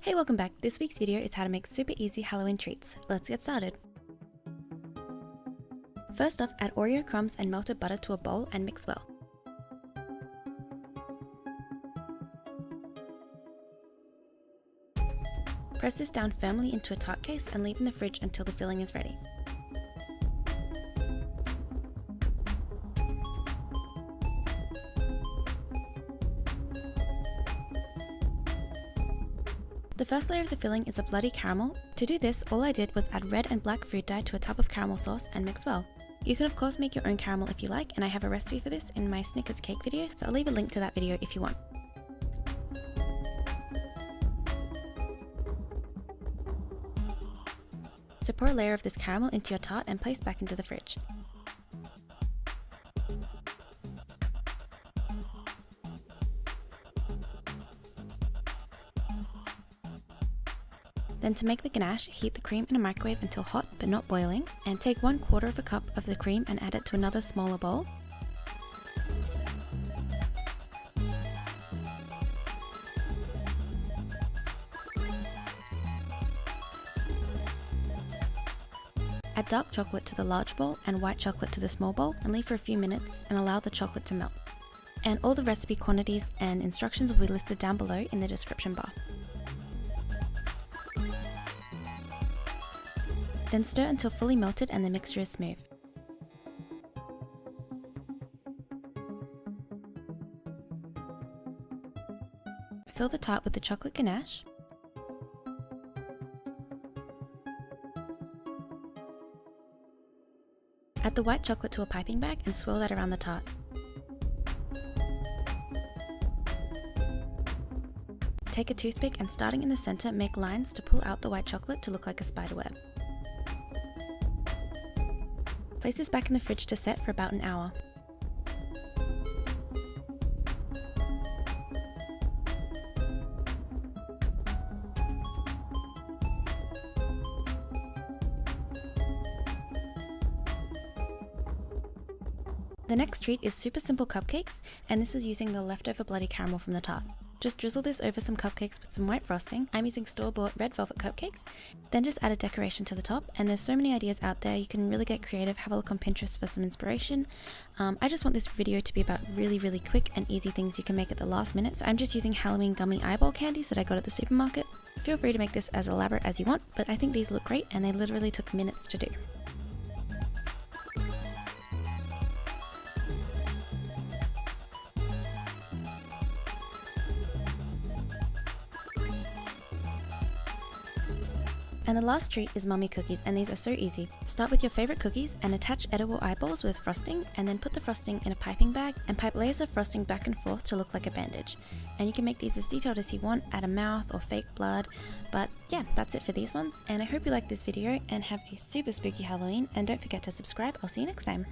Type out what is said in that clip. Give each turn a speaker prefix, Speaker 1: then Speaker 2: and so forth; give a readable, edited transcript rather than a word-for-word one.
Speaker 1: Hey, welcome back. This week's video is how to make super easy Halloween treats. Let's get started. First off, add Oreo crumbs and melted butter to a bowl and mix well. Press this down firmly into a tart case and leave in the fridge until the filling is ready. The first layer of the filling is a bloody caramel. To do this, all I did was add red and black food dye to a tub of caramel sauce and mix well. You can of course make your own caramel if you like, and I have a recipe for this in my Snickers cake video, so I'll leave a link to that video if you want. So pour a layer of this caramel into your tart and place back into the fridge. Then to make the ganache, heat the cream in a microwave until hot but not boiling, and take 1/4 of a cup of the cream and add it to another smaller bowl. Add dark chocolate to the large bowl and white chocolate to the small bowl and leave for a few minutes and allow the chocolate to melt. And all the recipe quantities and instructions will be listed down below in the description bar. Then stir until fully melted and the mixture is smooth. Fill the tart with the chocolate ganache. Add the white chocolate to a piping bag and swirl that around the tart. Take a toothpick and starting in the center, make lines to pull out the white chocolate to look like a spider web. Place this back in the fridge to set for about an hour. The next treat is super simple cupcakes, and this is using the leftover bloody caramel from the tart. Just drizzle this over some cupcakes with some white frosting. I'm using store-bought red velvet cupcakes. Then just add a decoration to the top, and there's so many ideas out there. You can really get creative. Have a look on Pinterest for some inspiration. I just want this video to be about really quick and easy things you can make at the last minute, so I'm just using Halloween gummy eyeball candies that I got at the supermarket. Feel free to make this as elaborate as you want, but I think these look great and they literally took minutes to do. And the last treat is mummy cookies, and these are so easy. Start with your favorite cookies and attach edible eyeballs with frosting, and then put the frosting in a piping bag and pipe layers of frosting back and forth to look like a bandage. And you can make these as detailed as you want, add a mouth or fake blood, but yeah, that's it for these ones. And I hope you liked this video and have a super spooky Halloween, and don't forget to subscribe. I'll see you next time.